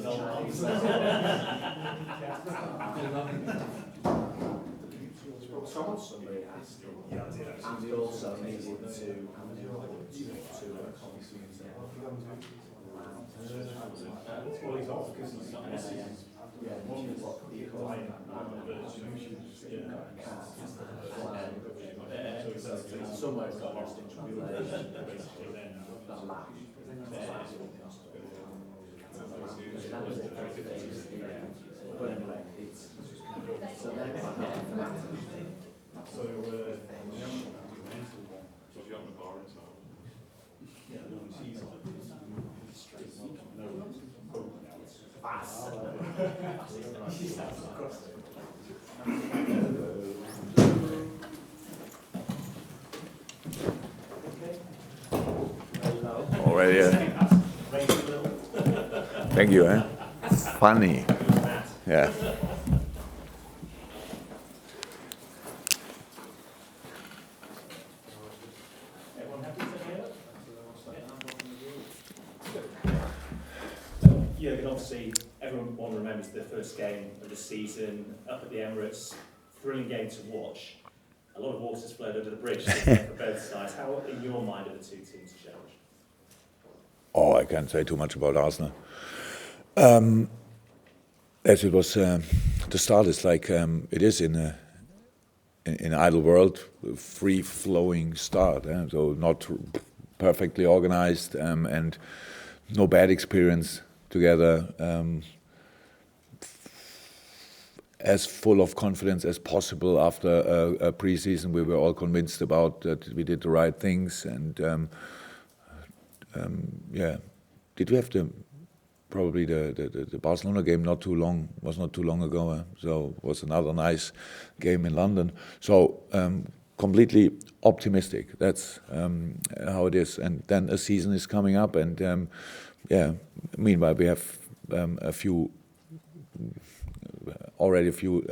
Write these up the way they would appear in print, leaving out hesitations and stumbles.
And also maybe to somewhere it's got lost in translation. That laugh. But anyway, it's so they're quite happy. So Already. Thank you. Funny. Yeah. Jurgen, obviously, everyone remembers the first game of the season up at the Emirates. Thrilling game to watch. A lot of water's flowed under the bridge for both sides. How, in your mind, are the two teams changed? Oh, I can't say too much about Arsenal. As it was, the start is like it is in an idle world, free-flowing start. So not perfectly organized and no bad experience together. As full of confidence as possible after a pre-season. We were all convinced about that we did the right things, and did we have probably the Barcelona game not too long ago, so it was another nice game in London. So completely optimistic. That's how it is. And then a season is coming up, and meanwhile we have already a few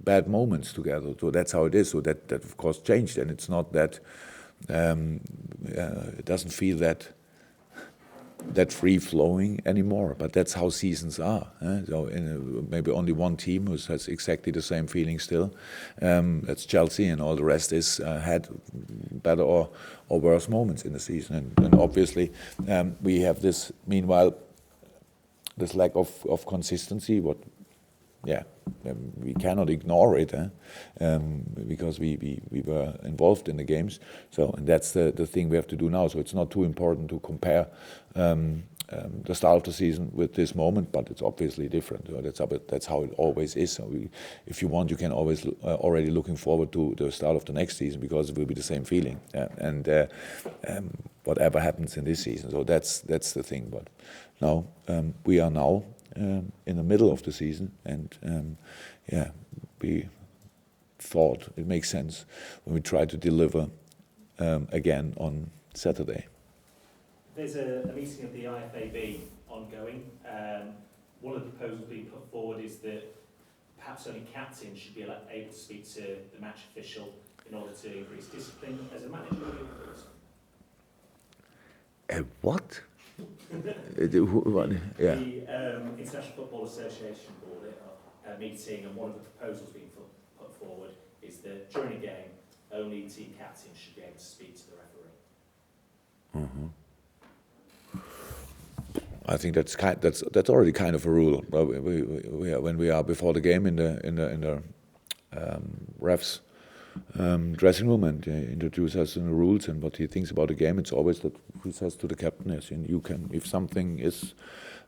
bad moments together. So that's how it is. So that of course changed, and it's not that it doesn't feel that free flowing anymore. But that's how seasons are. So maybe only one team who has exactly the same feeling still. That's Chelsea, and all the rest is had better or worse moments in the season. And obviously we have this meanwhile this lack of consistency. We cannot ignore it because we were involved in the games. So, and that's the thing we have to do now. So it's not too important to compare the start of the season with this moment, but it's obviously different. So that's how it always is. So if you want, you can always already looking forward to the start of the next season, because it will be the same feeling. And whatever happens in this season. So that's the thing. But now we are now in the middle of the season, and we thought it makes sense when we try to deliver again on Saturday. There's a meeting of the IFAB ongoing. One of the proposals being put forward is that perhaps only captains should be able to speak to the match official in order to increase discipline. As a manager, what are your thoughts? What? The International Football Association board meeting, and one of the proposals being put forward is that during a game, only team captains should be able to speak to the referee. Mm-hmm. I think that's already kind of a rule. When we are before the game in the refs dressing room, and introduce us in the rules and what he thinks about the game, it's always that he says to the captain, yes, and you can, if something is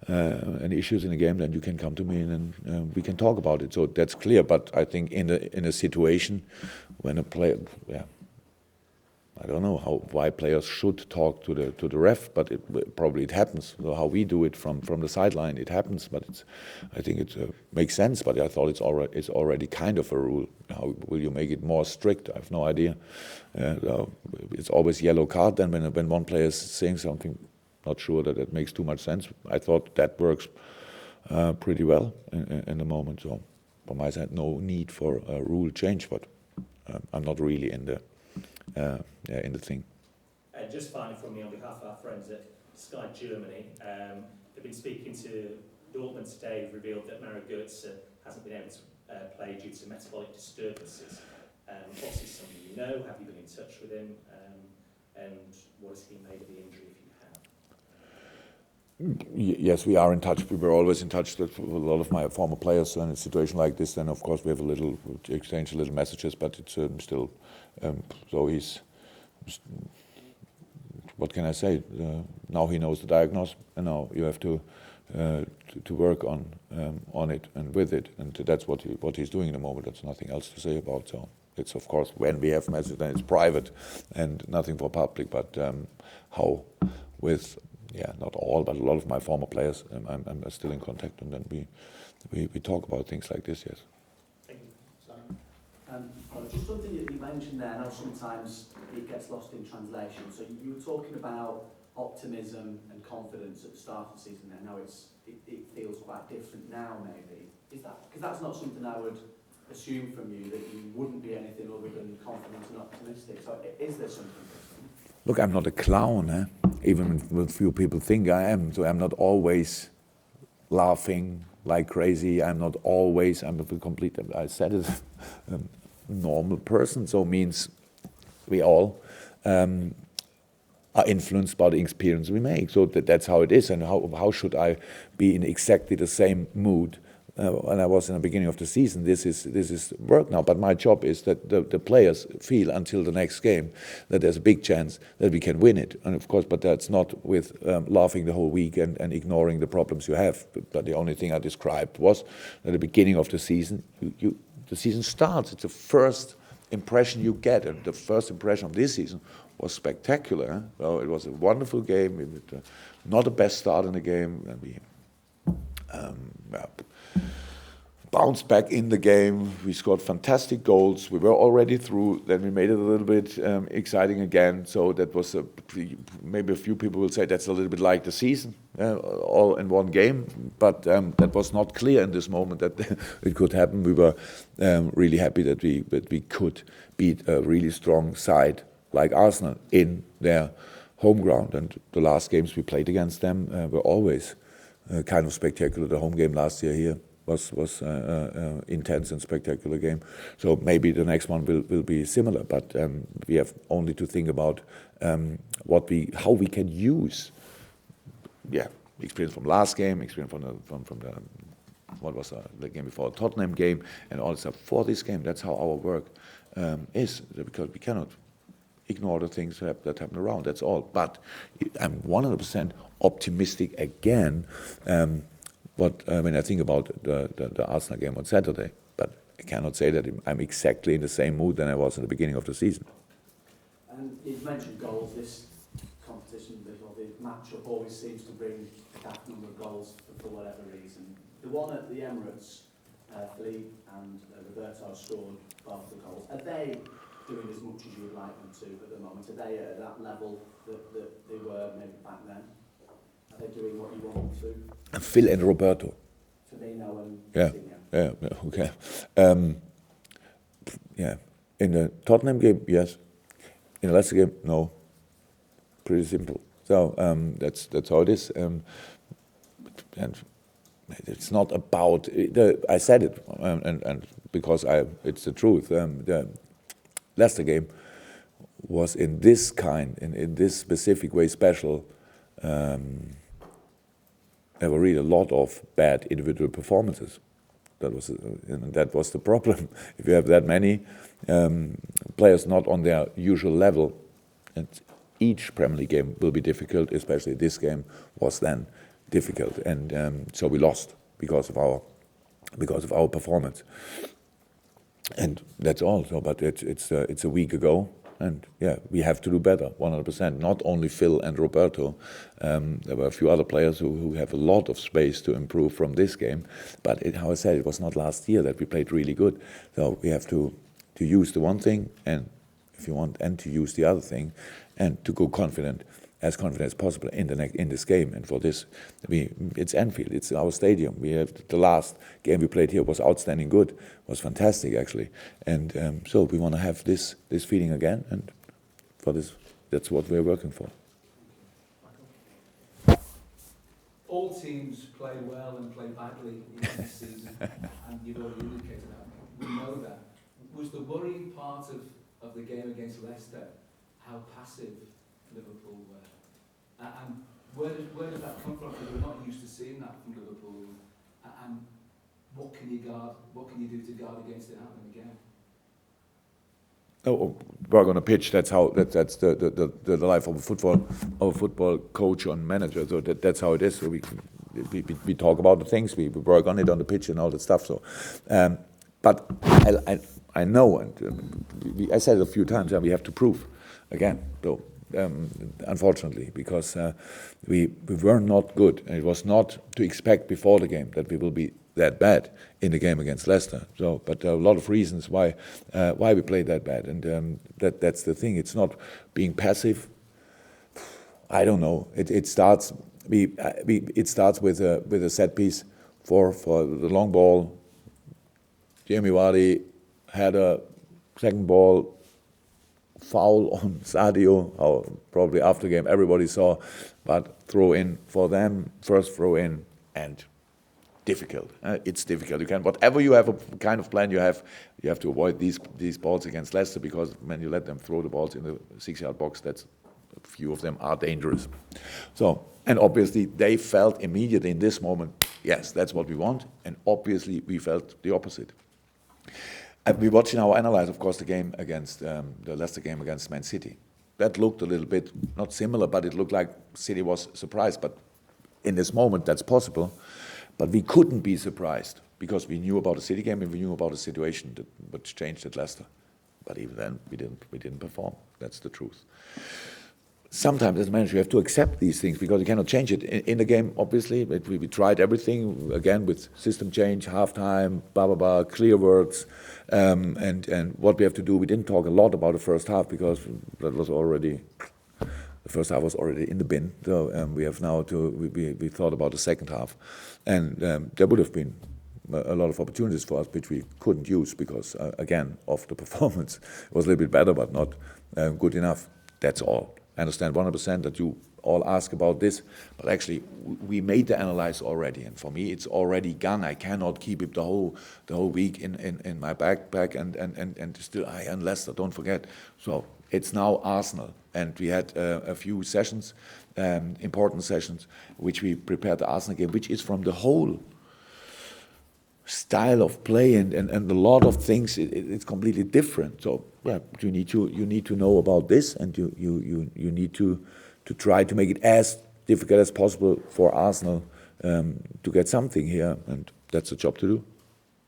any issues in the game, then you can come to me and we can talk about it. So that's clear. But I think in a situation when a player, I don't know why players should talk to the ref, but it happens. So how we do it from the sideline, it happens. But I think it makes sense. But I thought it's already kind of a rule. How will you make it more strict? I have no idea. It's always yellow card. Then when one player is saying something, not sure that it makes too much sense. I thought that works pretty well in the moment. So from my side, no need for a rule change. But I'm not really in the thing. Just finally from me, on behalf of our friends at Sky Germany, they've been speaking to Dortmund today have revealed that Mario Götze hasn't been able to play due to metabolic disturbances. What's this something you know? Have you been in touch with him? And what has he made of the injury, if you have? Yes, we are in touch. We were always in touch with a lot of my former players. So in a situation like this, then of course we have exchange a little messages, but it's still. So he's. What can I say? Now he knows the diagnosis, and now you have to work on it and with it, and that's what he's doing in the moment. There's nothing else to say about. So it's of course when we have messages, then it's private and nothing for public. But how with not all, but a lot of my former players, I'm still in contact, and then we talk about things like this. Yes. Thank you. Just something that you mentioned there, I know sometimes it gets lost in translation. So you were talking about optimism and confidence at the start of the season. Now it feels quite different now, maybe. Is that because that's not something I would assume from you, that you wouldn't be anything other than confident and optimistic? So is there something different? Look, I'm not a clown, even if few people think I am. So I'm not always laughing like crazy. I'm not always. I'm a complete. I said it. Normal person. So means we all are influenced by the experience we make. So that's how it is. And how should I be in exactly the same mood when I was in the beginning of the season? This is work now. But my job is that the players feel until the next game that there's a big chance that we can win it. And of course, but that's not with laughing the whole week and ignoring the problems you have. But the only thing I described was at the beginning of the season, the season starts. It's the first impression you get, and the first impression of this season was spectacular. So it was a wonderful game. Not the best start in the game, and we bounced back in the game. We scored fantastic goals. We were already through. Then we made it a little bit exciting again. So that was maybe a few people will say that's a little bit like the season, all in one game. But that was not clear in this moment that it could happen. We were really happy that we could beat a really strong side like Arsenal in their home ground. And the last games we played against them were always kind of spectacular. The home game last year here was intense and spectacular game. So maybe the next one will be similar, but we have only to think about how we can use experience from last game, experience from the game before, the Tottenham game, and all stuff for this game. That's how our work is, because we cannot ignore the things that happen around. That's all. But I'm 100% optimistic again. When I think about the Arsenal game on Saturday, but I cannot say that I'm exactly in the same mood than I was in the beginning of the season. And you've mentioned goals. This competition, or the matchup, always seems to bring a daft number of goals for whatever reason. The one at the Emirates, Philippe and Roberto scored both the goals. Are they doing as much as you would like them to at the moment? Are they at that level that they were maybe back then? Are they doing what you want them to? And Phil and Roberto. Firmino and Yeah, okay. In the Tottenham game, yes. In the Leicester game, no. Pretty simple. So that's how it is. And it's not about. I said it, and because it's the truth. The Leicester game was in this specific way special. There were really a lot of bad individual performances. That was the problem. If you have that many players not on their usual level, and each Premier League game will be difficult. Especially this game was then difficult, and so we lost because of our performance. And that's all. So, but it's a week ago. And we have to do better, 100%. Not only Phil and Roberto. There were a few other players who have a lot of space to improve from this game. But how I said, it was not last year that we played really good. So we have to use the one thing, and if you want, and to use the other thing, and to go confident as possible in this game. And for this, it's Anfield, it's our stadium. We have the last game we played here was outstanding good, was fantastic actually. And so we want to have this feeling again, and for this, that's what we're working for. All teams play well and play badly in this season, and you've already indicated that. We know that. Was the worrying part of the game against Leicester how passive Liverpool were? And where does that come from? Because we're not used to seeing that from Liverpool. And what can you do to guard against it happening again? Oh, work on a pitch. That's the life of a football coach and manager. So that's how it is. So we talk about the things. We work on it on the pitch and all that stuff. So, but I know, and I said it a few times, and we have to prove again. So unfortunately, because we were not good, and it was not to expect before the game that we will be that bad in the game against Leicester. So, but there are a lot of reasons why we played that bad, and that's the thing. It's not being passive. I don't know. It starts with a set piece for the long ball. Jamie Vardy had a second ball foul on Sadio, probably after the game everybody saw, but throw in for them, first throw in, and difficult. It's difficult. You can, whatever you have a kind of plan you have to avoid these balls against Leicester, because when you let them throw the balls in the 6-yard box, that's a few of them are dangerous. So, and obviously they felt immediately in this moment, yes, that's what we want, and obviously we felt the opposite. We watched now analyze, of course, the game against the Leicester game against Man City. That looked a little bit not similar, but it looked like City was surprised. But in this moment, that's possible. But we couldn't be surprised because we knew about the City game and we knew about the situation which changed at Leicester. But even then, we didn't perform. That's the truth. Sometimes as a manager, you have to accept these things because you cannot change it. In the game, obviously, we tried everything, again, with system change, halftime, clear words, and what we have to do. We didn't talk a lot about the first half because the first half was already in the bin. So we have now we thought about the second half. And there would have been a lot of opportunities for us, which we couldn't use because, again, of the performance. It was a little bit better, but not good enough. That's all. I understand 100% that you all ask about this, but actually we made the analysis already, and for me it's already gone. I cannot keep it the whole week in my backpack and still and Leicester, don't forget. So it's now Arsenal, and we had a few sessions, important sessions, which we prepared the Arsenal game, which is from the whole style of play and a lot of things. It's completely different. So yeah, you need to know about this, and you need to try to make it as difficult as possible for Arsenal to get something here, and that's a job to do.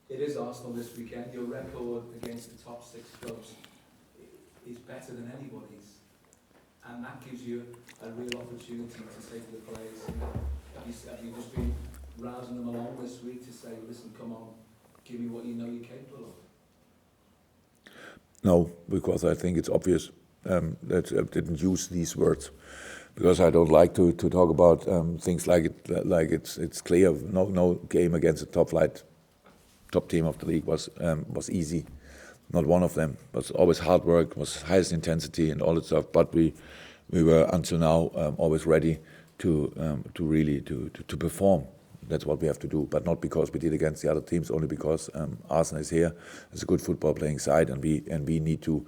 It is Arsenal this weekend. Your record against the top 6 clubs is better than anybody's, and that gives you a real opportunity to say to the players, have you just been rousing them along this week to say, listen, come on, give me what you know you're capable of? No, because I think it's obvious that I didn't use these words, because I don't like to talk about things like it's clear. No game against the top team of the league was easy. Not one of them. It was always hard work, was highest intensity and all that stuff. But we were until now always ready to really perform. That's what we have to do, but not because we did against the other teams, only because Arsenal is here as a good football playing side, and we need to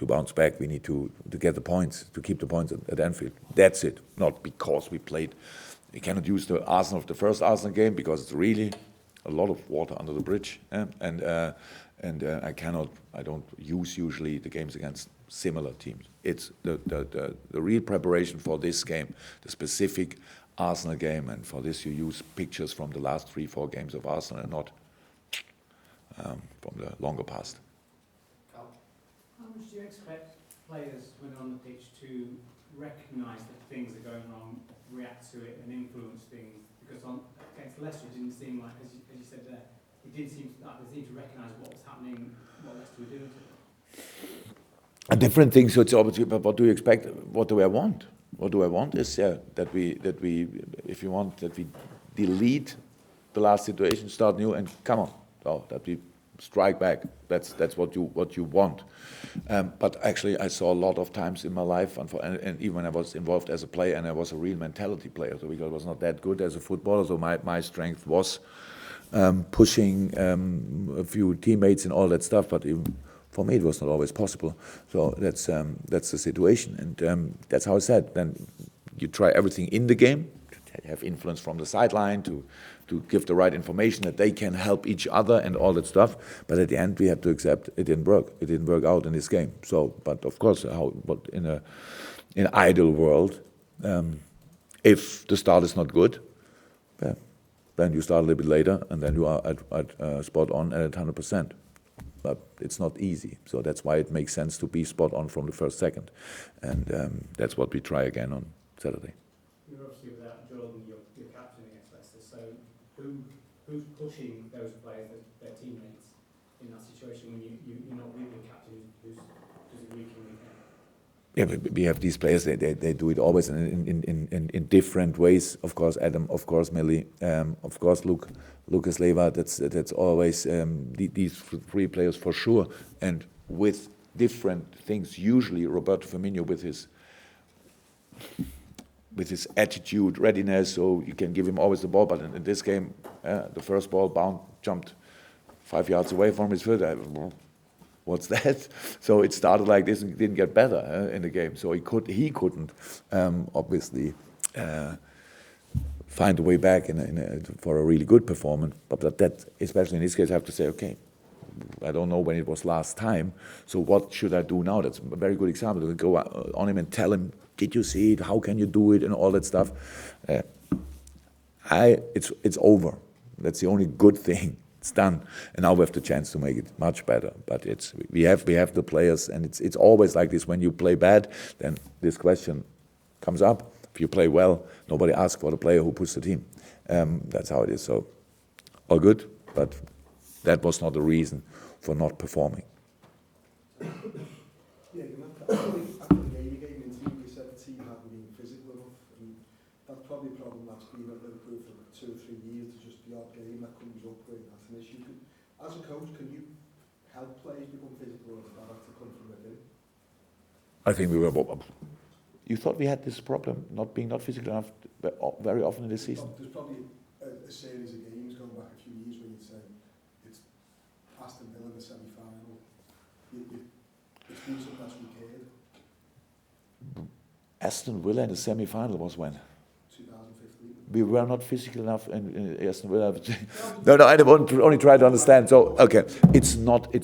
bounce back. We need to get the points, to keep the points at Anfield. That's it. Not because we played. We cannot use the Arsenal of the first Arsenal game because it's really a lot of water under the bridge, and I don't use usually the games against similar teams. It's the real preparation for this game, the specific Arsenal game, and for this you use pictures from the last 3-4 games of Arsenal and not from the longer past. How much do you expect players when they're on the pitch to recognise that things are going wrong, react to it and influence things? Because against Leicester it didn't seem like, as you said there, it didn't seem like they seemed to recognise what was happening, what Leicester were doing to them. A different thing, so it's obviously, but what do you expect? What do I want? What do I want is that we, if you want, that we delete the last situation, start new, and come on. So that we strike back. That's what you want. But actually, I saw a lot of times in my life, and even when I was involved as a player, and I was a real mentality player, so because I was not that good as a footballer, so my strength was pushing a few teammates and all that stuff. But for me, it was not always possible. So that's the situation, and that's how I said. Then you try everything in the game, to have influence from the sideline, to give the right information that they can help each other and all that stuff. But at the end, we had to accept it didn't work. It didn't work out in this game. So, but of course, but in an ideal world, if the start is not good, then you start a little bit later, and then you are at spot on at 100%. But it's not easy. So that's why it makes sense to be spot on from the first second, and that's what we try again on Saturday. You're obviously without Jordan, your captain against Leicester. So who's pushing those players, their teammates, in that situation when you're not with your captain who's a week in, week out? Yeah, but we have these players. They do it always in different ways. Of course, Adam. Of course, Millie. Of course, Lucas Leiva. That's always these three players for sure, and with different things. Usually, Roberto Firmino with his attitude, readiness, so you can give him always the ball. But in this game, the first ball jumped 5 yards away from his foot. What's that? So it started like this and didn't get better in the game. So he couldn't obviously find a way back for a really good performance. But that, especially in this case, I have to say, okay, I don't know when it was last time. So what should I do now? That's a very good example. To go on him and tell him, did you see it? How can you do it? And all that stuff. It's over. That's the only good thing. It's done, and now we have the chance to make it much better. But we have the players, and it's always like this. When you play bad, then this question comes up. If you play well, nobody asks for the player who puts the team. That's how it is. So all good, but that was not the reason for not performing. Yeah, after the game you gave an interview, you said the team hadn't been physical enough, and that's probably a problem that's been at Liverpool for 2 or 3 years. There's just the odd game that comes up where that's an issue. As a coach, can you help players become physical, or does that have to come from within? I think we were. You thought we had this problem, not being physical enough, very often in this season. There's probably a series of games going back a few years where you'd say it's Aston Villa in the semi-final. It's been something that's recurred. Aston Villa in the semi-final was when? 2015. We were not physical enough in Aston Villa. No, I want to only try to understand. So, okay, it's not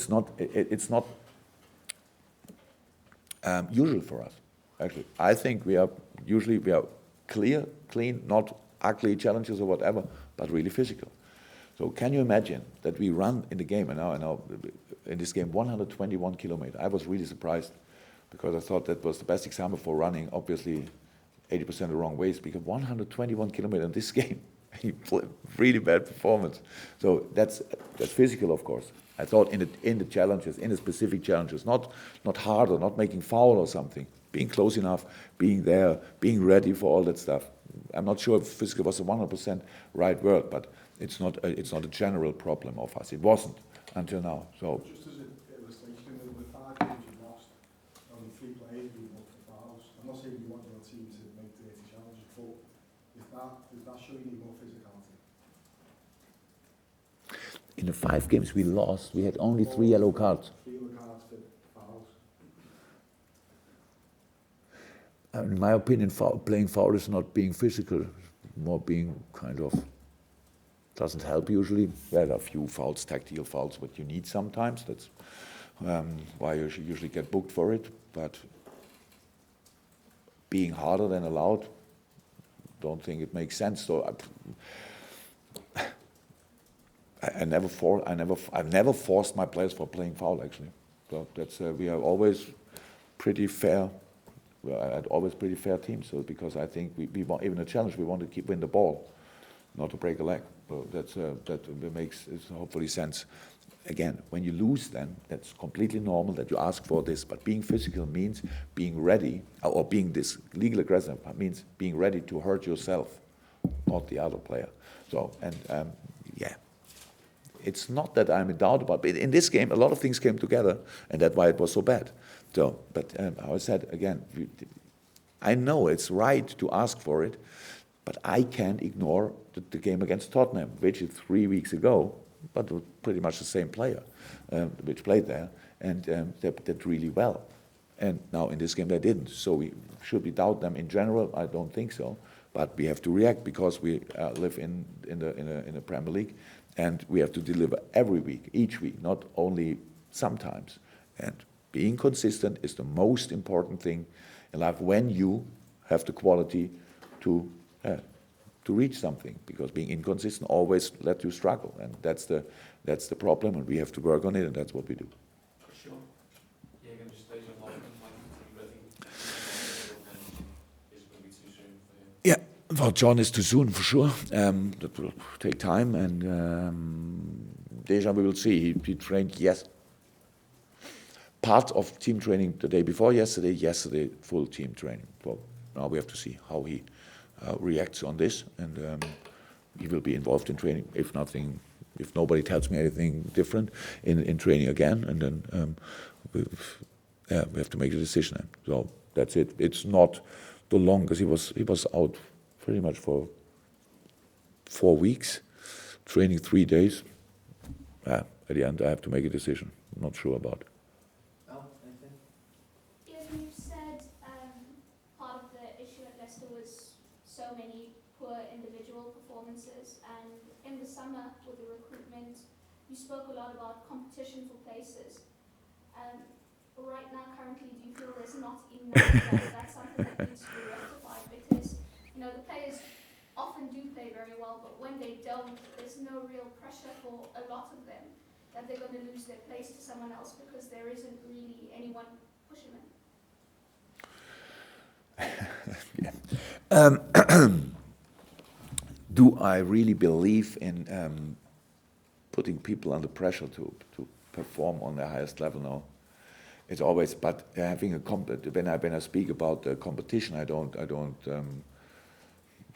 usual for us. Actually, I think we are clear, clean, not ugly challenges or whatever, but really physical. So, can you imagine that we run in the game, and now in this game 121 kilometers? I was really surprised because I thought that was the best example for running. Obviously, 80% the wrong ways, because 121 kilometers in this game, really bad performance. So that's physical, of course. I thought in the challenges, in the specific challenges, not harder, not making foul or something, being close enough, being there, being ready for all that stuff. I'm not sure if physical was a 100% right word, but it's not a general problem of us. It wasn't until now. So. Just as an illustration, in the 5 games you lost, only 3 players being booked for fouls. I'm not saying you want your team to make dirty challenges, but is that showing you more physicality? In the 5 games we lost, we had only 3 yellow cards. 3 yellow cards for fouls. In my opinion, playing foul is not being physical, more being kind of, doesn't help usually. There are a few fouls, tactical fouls, what you need sometimes. That's why you usually get booked for it. But being harder than allowed, don't think it makes sense. So I never forced my players for playing foul actually. So that's we are always pretty fair. We are always pretty fair team. So because I think we want, even a challenge, we want to win the ball, not to break a leg. So that makes hopefully sense. Again, when you lose, then that's completely normal that you ask for this. But being physical means being ready, or being this legal aggressive means being ready to hurt yourself, not the other player. So yeah. it's not that I'm in doubt about it. In this game, a lot of things came together, and that's why it was so bad. So, but I said again, I know it's right to ask for it, but I can't ignore the game against Tottenham, which is 3 weeks ago, but it was pretty much the same player which played there, and they did really well. And now in this game they didn't. So should we doubt them in general? I don't think so. But we have to react because we live in the Premier League, and we have to deliver every week, each week, not only sometimes. And being consistent is the most important thing in life when you have the quality to reach something. Because being inconsistent always let you struggle, and that's the problem, and we have to work on it, and that's what we do. Sure. Yeah, going to stage on live, but I think is going to be too soon for him. Yeah, well, John is too soon for sure. That will take time, and Dejan we will see. He trained part of team training the day before yesterday full team training. Well, now we have to see how he reacts on this, and he will be involved in training if nobody tells me anything different in training again, and then we have to make a decision. So that's it. It's not the longest. He was out pretty much for 4 weeks, training 3 days. At the end, I have to make a decision. I'm not sure about it. You said part of the issue at Leicester was so many poor individual performances, and in the summer with the recruitment, you spoke a lot about competition for places. Right now, currently, do you feel there's not enough? That's something that needs to be rectified, because the players often do play very well, but when they don't, there's no real pressure for a lot of them that they're going to lose their place to someone else because there isn't really anyone pushing them. Do I really believe in putting people under pressure to perform on the highest level now? It's always, but having when I speak about the competition, I don't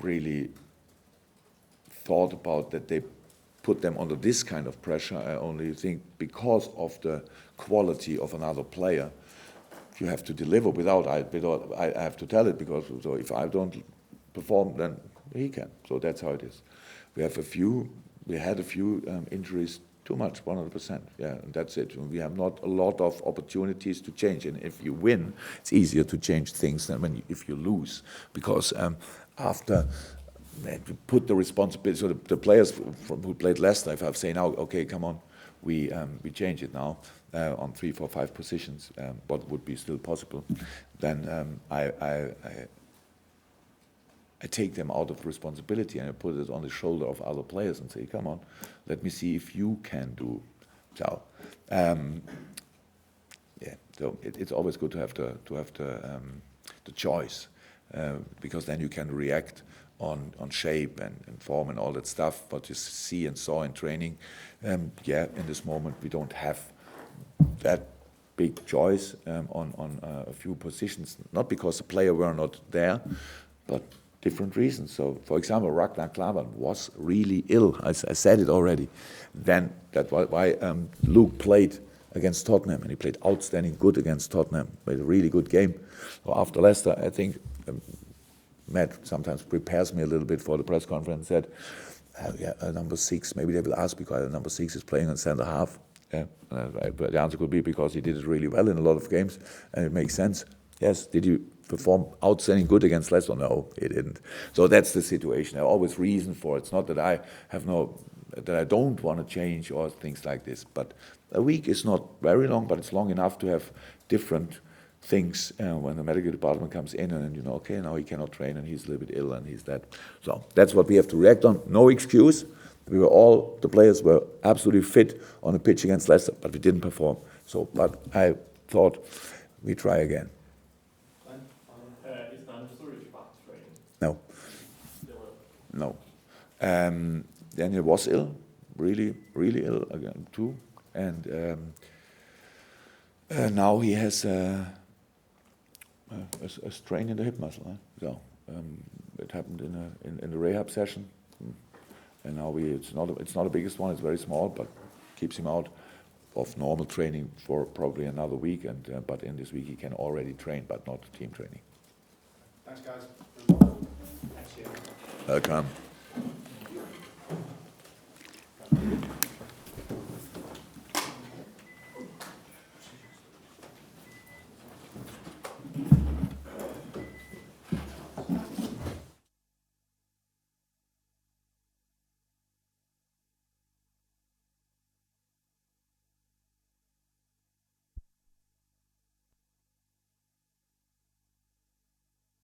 really thought about that they put them under this kind of pressure. I only think because of the quality of another player, you have to deliver without I have to tell it, because so if I don't perform, then he can. So that's how it is. We had a few injuries, too much, 100%. Yeah, and that's it. We have not a lot of opportunities to change. And if you win, it's easier to change things than if you lose, because after we put the responsibility. So the players who played Leicester, if I say now, okay, come on, we change it now on 3, 4, 5 positions, what would be still possible, then I take them out of responsibility and I put it on the shoulder of other players and say, come on, let me see if you can do so. So it's always good to have the choice, because then you can react on shape and form and all that stuff, what you see and saw in training. In this moment we don't have that big choice on a few positions, not because the player were not there, but different reasons. So, for example, Ragnar Klavan was really ill. I said it already. Then that's why Luke played against Tottenham, and he played outstanding good against Tottenham. Played a really good game. So after Leicester, I think Matt sometimes prepares me a little bit for the press conference. Said, number 6. Maybe they will ask because number 6 is playing on centre half. But the answer could be because he did it really well in a lot of games, and it makes sense. Yes, did you perform outstanding good against Leicester? No, he didn't. So that's the situation. I always reason for it. It's not that I don't want to change or things like this. But a week is not very long, but it's long enough to have different things when the medical department comes in and okay, now he cannot train and he's a little bit ill and he's that. So that's what we have to react on. No excuse. The players were absolutely fit on the pitch against Leicester, but we didn't perform. So, but I thought we try again. Is Daniel Sturridge back to training? No. Still ill? No. Daniel was ill, really, really ill again too, and now he has a strain in the hip muscle. So it happened in the rehab session, And now it's not the biggest one. It's very small, but keeps him out of normal training for probably another week. And but in this week he can already train, but not team training. Thanks, guys. Thanks, Jurgen. Welcome.